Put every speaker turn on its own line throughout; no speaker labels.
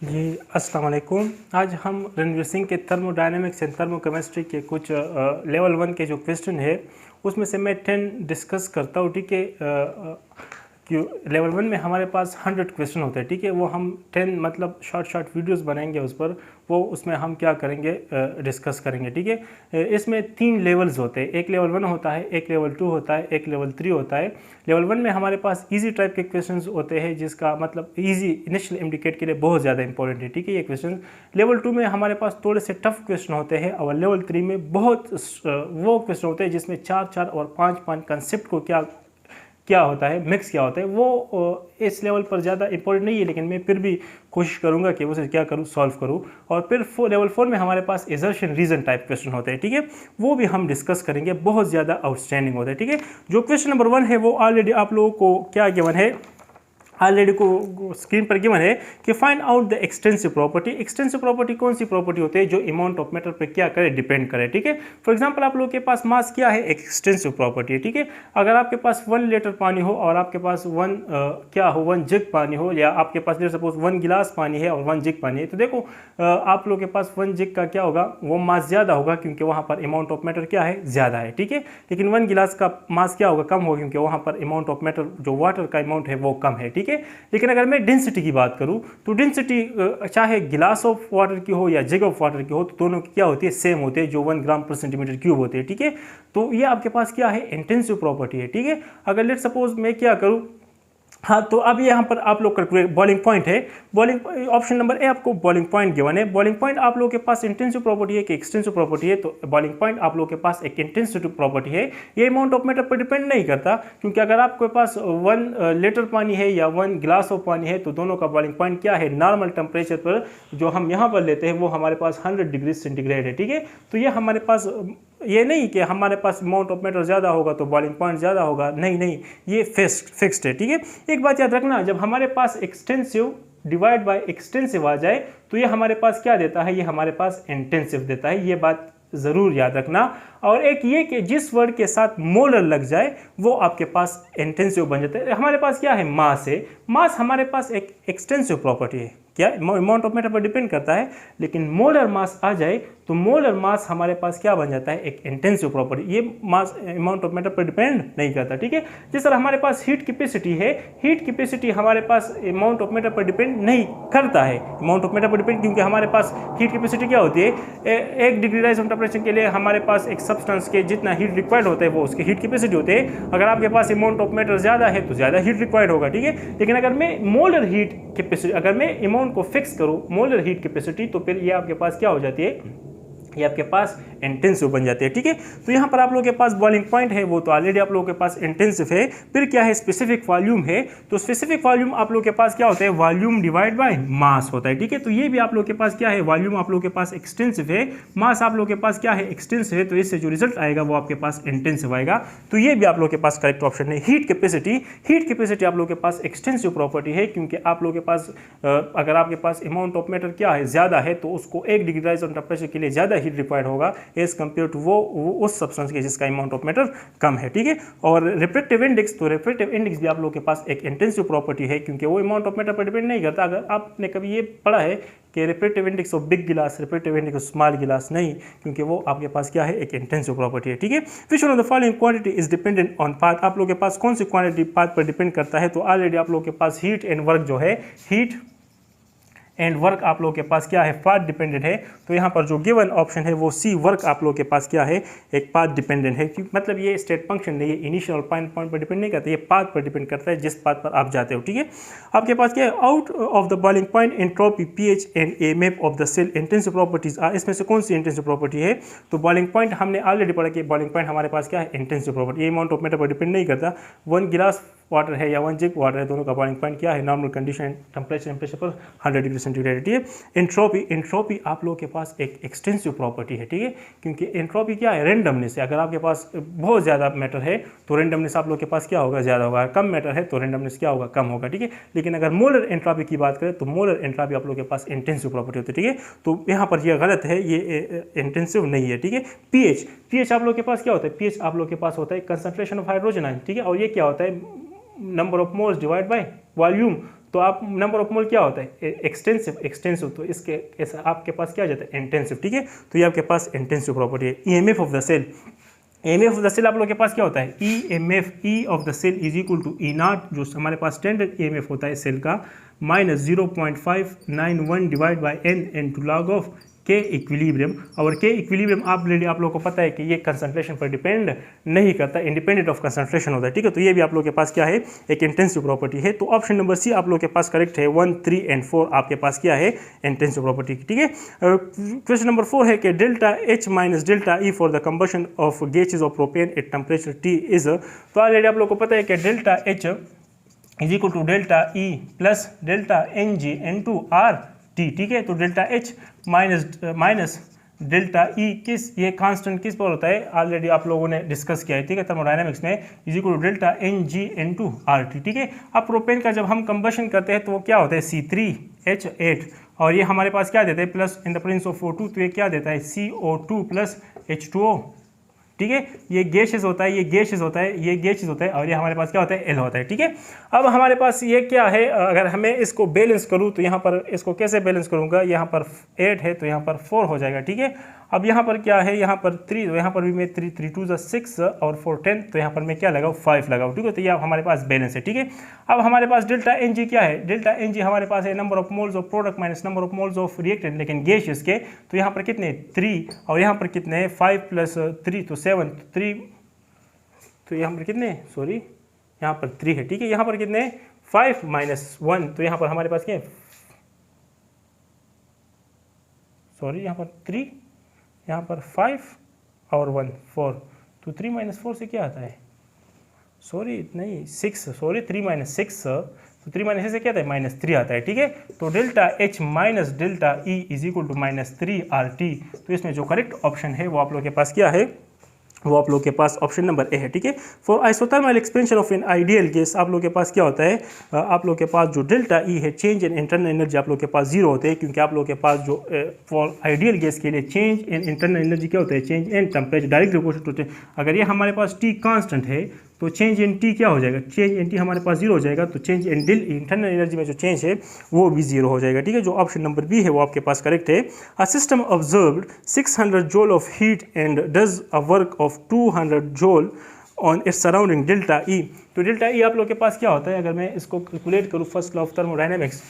जी अस्सलाम वालेकुम। आज हम रणवीर सिंह के थर्मोडायनेमिक्स एंड थर्मोकेमिस्ट्री के कुछ लेवल 1 के जो क्वेश्चन है उसमें से मैं 10 डिस्कस करता हूँ। ठीक है, कि लेवल 1 में हमारे पास 100 क्वेश्चन होते हैं। ठीक है, वो हम 10 मतलब शॉर्ट वीडियोस बनाएंगे उस पर, वो उसमें हम क्या करेंगे, डिस्कस करेंगे। ठीक है, इसमें 3 लेवल्स होते हैं, एक लेवल 1 होता है, एक लेवल 2 होता है, एक लेवल 3 होता है। लेवल 1 में हमारे पास इजी टाइप के क्वेश्चंस होते हैं, जिसका मतलब इजी इनिशियल इंडिकेट के लिए बहुत ज़्यादा इंपॉर्टेंट है। ठीक है, ये क्वेश्चन लेवल 2 में हमारे पास थोड़े से टफ क्वेश्चन होते हैं, और लेवल 3 में बहुत वो क्वेश्चन होते हैं जिसमें 4 और 5 कंसेप्ट को क्या होता है, मिक्स क्या होता है, वो इस लेवल पर ज़्यादा इंपॉर्टेंट नहीं है, लेकिन मैं फिर भी कोशिश करूंगा कि उसे क्या करूं, सॉल्व करूं। और फिर लेवल 4 में हमारे पास एजर्शन रीजन टाइप क्वेश्चन होते हैं। ठीक है, वो भी हम डिस्कस करेंगे, बहुत ज़्यादा आउटस्टैंडिंग होता है। ठीक है, जो क्वेश्चन नंबर 1 है वो ऑलरेडी आप लोगों को क्या गिवन है, ऑलरेडी को स्क्रीन पर गिवन है कि find out the extensive property. Extensive property कौन सी प्रॉपर्टी होती है जो अमाउंट ऑफ मैटर पे क्या करे, डिपेंड करे। ठीक है, फॉर एग्जांपल आप लोगों के पास मास क्या है, एक्सटेंसिव प्रॉपर्टी है। ठीक है, अगर आपके पास 1 लीटर पानी हो और आपके पास 1 जग पानी हो, या आपके पास सपोज 1 गिलास पानी है और 1 जग पानी है, तो देखो आप लोगों के पास 1 जग का क्या होगा, वो मास ज़्यादा होगा क्योंकि वहाँ पर अमाउंट ऑफ मैटर क्या है, ज़्यादा है। ठीक है, लेकिन 1 गिलास का मास क्या होगा, कम होगा, क्योंकि वहाँ पर अमाउंट ऑफ मैटर जो वाटर का अमाउंट है वो कम है। ठीक है, लेकिन अगर मैं डेंसिटी की बात करूं तो डेंसिटी चाहे गिलास ऑफ वाटर की हो या जग ऑफ वाटर की हो, तो दोनों की क्या होती है, सेम होती है, जो 1 ग्राम पर सेंटीमीटर क्यूब होते हैं। ठीक है, तो ये आपके पास क्या है, इंटेंसिव प्रॉपर्टी है। ठीक है, अगर लेट सपोज मैं क्या करूं, हाँ, तो अब यहाँ पर आप लोग का बॉइलिंग पॉइंट है, बॉइलिंग ऑप्शन नंबर ए आपको बॉइलिंग पॉइंट गिवन है। बॉइलिंग पॉइंट आप लोगों के पास इंटेंसिव प्रॉपर्टी है कि एक्सटेंसिव प्रॉपर्टी है, तो बॉइलिंग पॉइंट आप लोगों के पास एक इंटेंसिव प्रॉपर्टी है। ये अमाउंट ऑफ मैटर पर डिपेंड नहीं करता, क्योंकि अगर आपके पास 1 लीटर पानी है या 1 गिलास ऑफ पानी है, तो दोनों का बॉइलिंग पॉइंट क्या है, नॉर्मल टेम्परेचर पर जो हम यहाँ पर लेते हैं वो हमारे पास 100 डिग्री सेंटीग्रेड है। ठीक है, तो ये हमारे पास ये नहीं कि हमारे पास अमाउंट ऑफ मैटर ज़्यादा होगा तो बॉइलिंग पॉइंट ज़्यादा होगा, नहीं, ये फिक्स्ड है। ठीक है, एक बात याद रखना, जब हमारे पास एक्सटेंसिव डिवाइड बाय एक्सटेंसिव आ जाए तो ये हमारे पास क्या देता है, ये हमारे पास इंटेंसिव देता है, ये बात ज़रूर याद रखना। और एक ये कि जिस वर्ड के साथ मोलर लग जाए वो आपके पास इंटेंसिव बन जाता है। हमारे पास क्या है, मास है, मास हमारे पास एक एक्सटेंसिव प्रॉपर्टी है, क्या अमाउंट ऑफ मैटर पर डिपेंड करता है, लेकिन मोलर मास आ जाए तो मोलर मास हमारे पास क्या बन जाता है, एक इंटेंसिव प्रॉपर्टी। ये मास अमाउंट ऑफ मैटर पर डिपेंड नहीं करता। ठीक है, जिस तरह हमारे पास हीट कैपेसिटी है, हीट कैपेसिटी हमारे पास अमाउंट ऑफ मैटर पर डिपेंड नहीं करता है, अमाउंट ऑफ मैटर पर डिपेंड, क्योंकि हमारे पास हीट कैपेसिटी क्या होती है, 1 डिग्री राइज ऑन टेम्परेचर के लिए हमारे पास एक सब्सटेंस के जितना हीट रिक्वायर्ड होता है वो उसकी हीट कैपेसिटी होती है। अगर आपके पास अमाउंट ऑफ मैटर ज़्यादा है तो ज़्यादा हीट रिक्वायर्ड होगा। ठीक है, लेकिन अगर मैं मोलर हीट कैपेसिटी, अगर मैं अमाउंट को फिक्स करूं मोलर हीट कैपेसिटी, तो फिर ये आपके पास क्या हो जाती है, ये आपके पास इंटेंसिव बन जाती है। ठीक है, तो यहाँ पर आप लोगों के पास बॉइलिंग पॉइंट है, वो तो ऑलरेडी आप लोगों के पास इंटेंसिव है। फिर क्या है, स्पेसिफिक वॉल्यूम है, तो स्पेसिफिक वॉल्यूम आप लोगों के पास क्या होता है, वॉल्यूम डिवाइड बाय मास होता है। ठीक है, तो ये भी आप लोगों के पास क्या है, वॉल्यूम आप लोगों के पास एक्सटेंसिव है, मास आप लोगों के पास क्या है, एक्सटेंसिव है, तो इससे जो रिजल्ट आएगा वो आपके पास इंटेंसिव आएगा। तो ये भी आप लोगों के पास करेक्ट ऑप्शन है। हीट कैपेसिटी आप लोगों के पास एक्सटेंसिव प्रॉपर्टी है, क्योंकि आप लोगों के पास अगर आपके पास अमाउंट ऑफ मैटर क्या है, ज़्यादा है, तो उसको 1 डिग्री राइज ऑन टेम्परेचर के लिए ज़्यादा हीट रिक्वायर्ड होगा एज कम्पेयर टू वो उस सब्सटेंस के जिसका अमाउंट ऑफ मैटर कम है। ठीक है, और रिफ्रैक्टिव इंडेक्स, तो रिफ्रैक्टिव इंडेक्स भी आप लोगों के पास एक इंटेंसिव प्रॉपर्टी है, क्योंकि वो अमाउंट ऑफ मैटर पर डिपेंड नहीं करता। अगर आपने कभी ये पढ़ा है कि रिफ्रैक्टिव इंडेक्स ऑफ बिग गिलास, रिफ्रैक्टिव इंडेक्स ऑफ स्मॉल गिलास, नहीं, क्योंकि वो आपके पास क्या है, एक इंटेंसिव प्रॉपर्टी है। ठीक है, which one of the following quantity is dependent on path, आप लोगों के पास कौन सी क्वांटिटी पाथ पर डिपेंड करता है, तो ऑलरेडी आप लोगों के पास हीट एंड वर्क जो है, हीट एंड वर्क आप लोगों के पास क्या है, पाथ डिपेंडेंट है। तो यहाँ पर जो गिवन ऑप्शन है वो सी, वर्क आप लोगों के पास क्या है, एक पाथ डिपेंडेंट है। मतलब ये स्टेट फंक्शन नहीं है, इनिशियल और फाइनल पॉइंट पर डिपेंड नहीं करता, ये पाथ पर डिपेंड करता है, जिस पाथ पर आप जाते हो। ठीक है, आपके पास क्या है, out of the boiling point, entropy, pH and a map of the cell, intensive properties are, इसमें से कौन सी इंटेंसिव प्रॉपर्टी है, तो बॉइलिंग पॉइंट हमने ऑलरेडी पढ़ा कि बॉइलिंग पॉइंट हमारे पास क्या है, इंटेंसिव प्रॉपर्टी। ये अमाउंट ऑफ मैटर पर डिपेंड नहीं करता, 1 गिलास वाटर है या 1 जग वाटर है, दोनों का बॉइलिंग पॉइंट क्या है, नॉर्मल कंडीशन टेम्परेचर पर 100 डिग्री सेंटीग्रेड। ठीक है, एंट्रोपी आप लोगों के पास एक एक्सटेंसिव प्रॉपर्टी है। ठीक है, क्योंकि एंट्रोपी क्या है, रेंडमनेस है। अगर आपके पास बहुत ज़्यादा मैटर है तो रेंडमनेस आप लोगों के पास क्या होगा, ज़्यादा होगा, कम मैटर है तो रेंडमनेस क्या होगा, कम होगा। ठीक है, लेकिन अगर मोलर एंट्रोपी की बात करें तो मोलर एंट्रोपी आप लोगों के पास इंटेंसिव प्रॉपर्टी होती है। ठीक है, तो यहाँ पर यह गलत है, ये इंटेंसिव नहीं है। ठीक है, पीएच आप लोगों के पास क्या होता है, पीएच आप लोगों के पास होता है कंसंट्रेशन ऑफ हाइड्रोजन आयन। ठीक है, और ये क्या होता है, number of moles divide by volume. तो आप नंबर ऑफ मोल क्या होता है एक्सटेंसिव, तो इसके ऐसा आपके पास क्या आ जाता है इंटेंसिव, ठीक है। तो ये आपके पास इंटेंसिव प्रॉपर्टी है। EMF of the cell, EMF of the cell आप लोगों के पास क्या होता है EMF E of the cell is equal to E naught, जो हमारे पास स्टैंडर्ड ईएमएफ होता है सेल का, minus 0.591 divide by n into log of K equilibrium. और के इक्विलिब्रियम आप लोगों को पता है कि ये कंसंट्रेशन पर डिपेंड नहीं करता, इंडिपेंडेंट ऑफ कंसंट्रेशन होता है, ठीक है। तो ये भी आप लोगों के पास क्या है एक इंटेंसिव प्रॉपर्टी है। तो ऑप्शन नंबर सी आप लोगों के पास करेक्ट है। 1, 3 एंड 4 आपके पास क्या है इंटेंसिव प्रॉपर्टी की, ठीक है। क्वेश्चन नंबर 4 है कि delta H minus delta E for the combustion of gases of propane at temperature T is. तो ऑलरेडी आप लोगों को पता है कि delta H is equal to delta E plus delta n g into R T, ठीक है। तो delta H minus delta E किस, ये कांस्टेंट किस पर होता है ऑलरेडी आप लोगों ने डिस्कस किया है, ठीक है, थर्मोडायनेमिक्स में, is equal to delta n g into R T, ठीक है। अब प्रोपेन का जब हम कंबशन करते हैं तो वो क्या होता है C3H8, और ये हमारे पास क्या देता है plus in the presence of O2, तो ये क्या देता है CO2 प्लस H2O, ठीक है। ये गैसेस होता है, ये गैसेस होता है, ये गैसेस होता है, और ये हमारे पास क्या होता है L होता है, ठीक है। अब हमारे पास ये क्या है, अगर हमें इसको बैलेंस करूँ तो यहाँ पर इसको कैसे बैलेंस करूँगा, यहाँ पर 8 है तो यहाँ पर 4 हो जाएगा, ठीक है। अब यहाँ पर क्या है, यहाँ पर 3, तो यहाँ पर भी मैं 3 2 6 और 4 10, तो यहाँ पर मैं क्या लगाऊँ 5 लगाऊँ, ठीक है। तो ये हमारे पास बैलेंस है, ठीक है। अब हमारे पास डेल्टा एन जी क्या है, डेल्टा एन जी हमारे पास है number of moles of product minus number of moles of reactant, लेकिन गैसेस के, तो यहाँ पर कितने 3 और यहाँ पर कितने 5 प्लस 3 तो 7, 3, तो यहाँ पर कितने सॉरी यहाँ पर 3 है, ठीक है। यहाँ पर कितने 5 माइनस 1, तो यहाँ पर हमारे पास क्या है सॉरी यहाँ पर 3, यहाँ पर 5 और 1 4, तो 3 माइनस 4 से क्या आता है सॉरी नहीं 6, सॉरी 3 माइनस 6, तो 3 माइनस से क्या आता है -3 आता है, ठीक है। तो delta H minus delta E is equal to -3 R T. तो इसमें जो करेक्ट ऑप्शन है वो आप लोगों के पास क्या है, वो आप लोग के पास ऑप्शन नंबर ए है, ठीक है। For isothermal expansion of an ideal gas आप लोग के पास क्या होता है, आप लोग के पास जो डेल्टा ई है चेंज इन इंटरनल एनर्जी आप लोग के पास 0 होते हैं, क्योंकि आप लोग के पास जो फॉर आइडियल गैस के लिए चेंज इन इंटरनल एनर्जी क्या होता है, change in temperature direct report होते हैं। अगर ये हमारे पास टी कांस्टेंट है तो चेंज इन टी क्या हो जाएगा, चेंज इन टी हमारे पास 0 हो जाएगा, तो चेंज इन इंटरनल एनर्जी में जो चेंज है वो भी 0 हो जाएगा, ठीक है। जो ऑप्शन नंबर बी है वो आपके पास करेक्ट है। A system observed 600 joule of heat and does a work of 200 joule on its surrounding delta E. तो डेल्टा ई आप लोग के पास क्या होता है, अगर मैं इसको कैलकुलेट करूँ फर्स्ट लॉ ऑफ थर्मोडायनेमिक्स,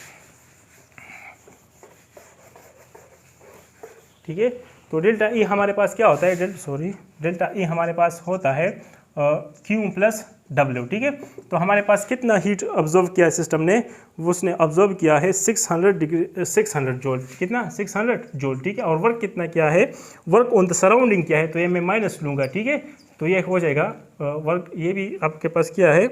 ठीक है। तो डेल्टा ई हमारे पास क्या होता है, डेल्टा ई हमारे पास होता है Q प्लस W, ठीक है। तो हमारे पास कितना हीट ऑब्जर्व किया है सिस्टम ने, उसने ऑब्जर्व किया है 600 जूल, कितना 600 जूल, ठीक है। और वर्क कितना किया है, वर्क ऑन द सराउंडिंग क्या है, तो ये मैं माइनस लूँगा, ठीक है। तो ये हो जाएगा वर्क, ये भी आपके पास क्या है,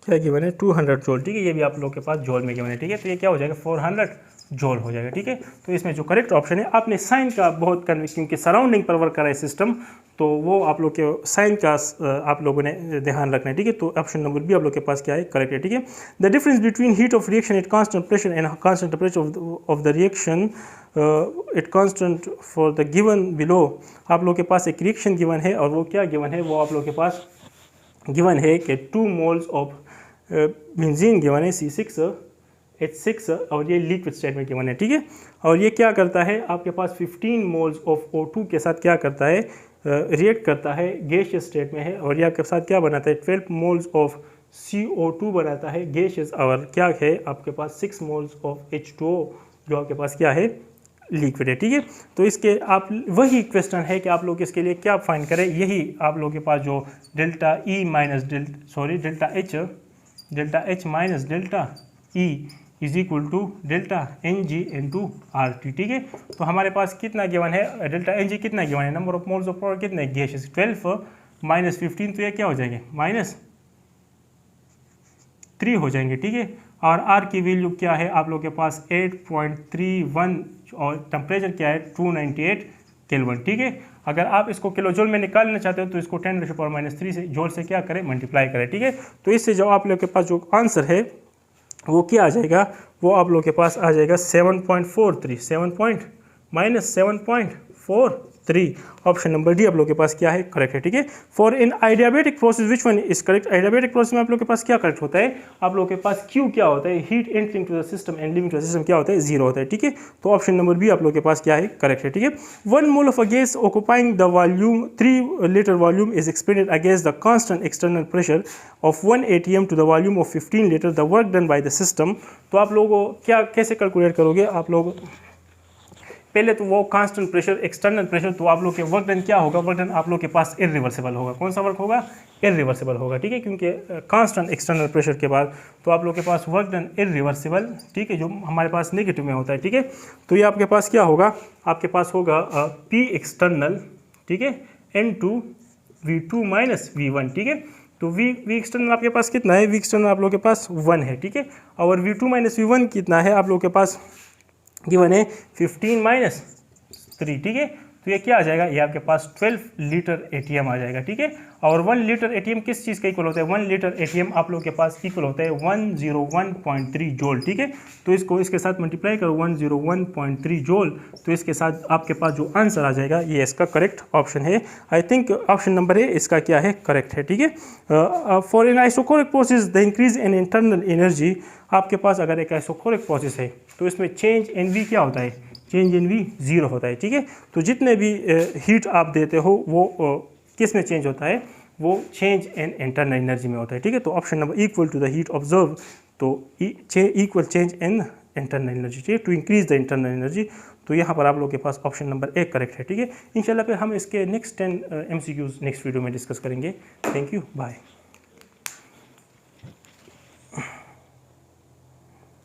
क्या गिवन है 200 जूल, ठीक है। ये भी आप लोग के पास जूल में गिवन है, ठीक है। तो ये क्या हो जाएगा 400 जूल हो जाएगा, ठीक है। तो इसमें जो करेक्ट ऑप्शन है, आपने साइन का बहुत क्योंकि सराउंडिंग पर वर्क करा है सिस्टम, तो वो आप लोग के साइन का आप लोगों ने ध्यान रखना है, ठीक है। तो ऑप्शन नंबर बी आप लोग के पास क्या है करेक्ट है, ठीक है। The difference between heat of reaction at constant pressure and constant temperature of the reaction it constant for the given below. आप लोग के पास एक रिएक्शन गिवन है, और वो क्या गिवन है, वो आप लोग के पास गिवन है कि 2 मोल्स ऑफ बेंजीन गिवन है C6H6, और ये लिक्विड स्टेट में गिवन है, ठीक है। और ये क्या करता है, आपके पास 15 मोल्स ऑफ O2 के साथ क्या करता है, रिएक्ट करता है, गैसियस स्टेट में है, और ये आपके साथ क्या बनाता है 12 मोल्स ऑफ CO2 बनाता है गैसियस, और क्या है आपके पास 6 मोल्स ऑफ H2O जो आपके पास क्या है लिक्विड है, ठीक है। तो इसके आप वही क्वेश्चन है कि आप लोग इसके लिए क्या फाइंड करें, यही आप लोगों के पास जो delta E minus delta H minus delta E is equal to delta n g into R T, ठीक है। तो हमारे पास कितना गिवन है, डेल्टा एन जी कितना गिवन है, number of moles of product कितने गैसेस 12 माइनस 15, तो ये क्या हो जाएंगे -3 हो जाएंगे, ठीक है। और आर की वैल्यू क्या है आप लोग के पास 8.31, और टेम्परेचर क्या है 298 केल्विन, ठीक है। अगर आप इसको किलो जूल में निकालना चाहते हो तो इसको 10⁻³ से जूल से क्या करें मल्टीप्लाई करें, ठीक है। तो इससे जो आप लोग के पास जो आंसर है वो क्या आ जाएगा, वो आप लोग के पास आ जाएगा 7.43 7.4 3। ऑप्शन नंबर डी आप लोग के पास क्या है, करेक्ट है। ठीक है, for in adiabatic process which one is correct. Adiabatic process में आप लोग के पास क्या करेक्ट होता है, आप लोग के पास क्यू क्या होता है, heat entering to the system and leaving to the system क्या होता है, 0 होता है। ठीक है, तो ऑप्शन नंबर बी आप लोग के पास क्या है, करेक्ट है। ठीक है, 1 mole of a gas occupying the volume 3 litre volume is expanded against the constant external pressure of 1 atm to the volume of 15 litre, the work done by the system. तो आप लोग क्या कैसे कैलकुलेट करोगे, आप लोग पहले तो वो कांस्टेंट प्रेशर एक्सटर्नल प्रेशर, तो आप लोग के वर्क डन क्या होगा, वर्क डन आप लोग के पास इरिवर्सिबल होगा। कौन सा वर्क होगा, इरिवर्सिबल होगा। ठीक है, क्योंकि कांस्टेंट एक्सटर्नल प्रेशर के बाद तो आप लोग के पास वर्क डन इरिवर्सिबल, ठीक है, जो हमारे पास नेगेटिव में होता है। ठीक है, तो ये आपके पास क्या होगा, आपके पास होगा पी एक्सटर्नल, ठीक है, N2 V2 माइनस V1। ठीक है, तो वी एक्सटर्नल आपके पास कितना है, वी एक्सटर्नल आप लोग के पास 1 है। ठीक है, और V2 माइनस V1 कितना है, आप लोग के पास गिवन है 15 माइनस 3। ठीक है, तो ये क्या आ जाएगा, ये आपके पास 12 लीटर एटीएम आ जाएगा। ठीक है, और 1 लीटर एटीएम किस चीज़ का इक्वल होता है, 1 लीटर एटीएम आप लोग के पास इक्वल होता है 101.3 जूल। ठीक है, तो इसको इसके साथ मल्टीप्लाई करो 101.3 जूल, तो इसके साथ आपके पास जो आंसर आ जाएगा ये इसका करेक्ट ऑप्शन है। I think option number A इसका क्या है, करेक्ट है। ठीक है, for an isochoric process the increase in internal energy, आपके पास अगर एक आइसोकोरिक प्रोसेस है तो इसमें चेंज इन वी क्या होता है, चेंज इन वी 0 होता है। ठीक है, तो जितने भी हीट आप देते हो वो किस में चेंज होता है, वो चेंज इन इंटरनल एनर्जी में होता है। ठीक है, तो option number equal to the heat observe, तो equal change in internal energy, ठीक है, to increase the internal energy. तो यहाँ पर आप लोग के पास ऑप्शन नंबर ए करेक्ट है। ठीक है, इंशाल्लाह फिर हम इसके नेक्स्ट 10 MCQs नेक्स्ट वीडियो में डिस्कस करेंगे। Thank you, bye.